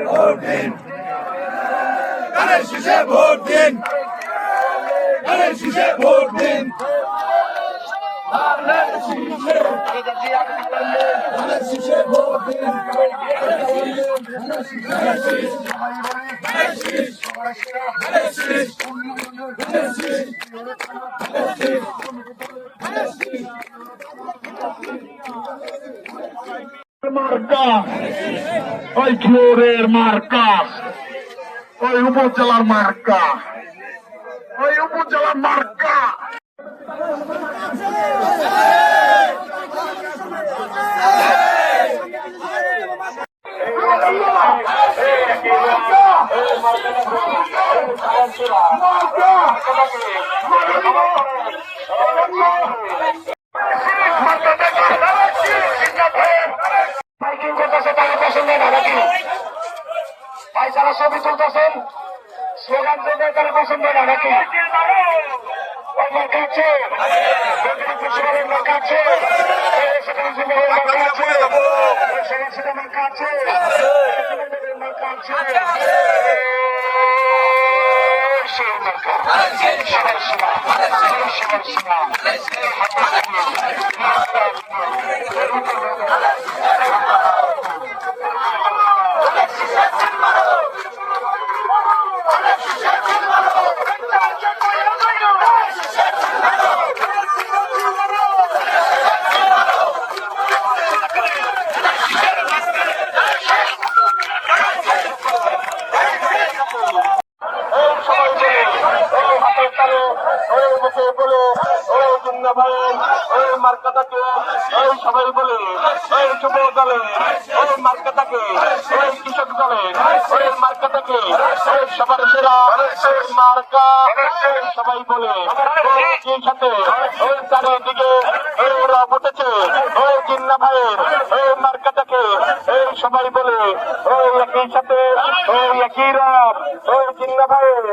Vote দিন, ধানের শীষে ভোট দিন, ধানের শীষে ভোট দিন, ধানের শীষে, ধানের শীষে ভোট দিন, ধানের শীষ, ধানের শীষ, ধানের শীষ, ধানের শীষ, ধানের শীষ, মার্কা ওই ফ্লোরের মার্কা, ওই উপজেলার মার্কা, ওই উপজেলার মার্কা। যারা ছবি তুলতেছেন স্লোগান দিতে তারা পছন্দ না নাকি? ওই মার্কা আছে, মার্কা আছে, মার্কা আছে, মার্কা আছে, সেই মার্কা মার্কাটাকে ওই সবাই বলে, ওই যুব দলে ওই মার্কাটাকে, ওই কৃষক দলে ওই মার্কাটাকে, ওই সবার সেরা ওই মার্কা সবাই বলে, ওই সাথে ওই চারিদিকে ওরা বসেছে ওই জিন্না ভাইয়ের ওই মার্কাটাকে, ওই সবাই বলে ওই একই সাথে ওই একই রাত ওই জিন্না ভাইয়ের।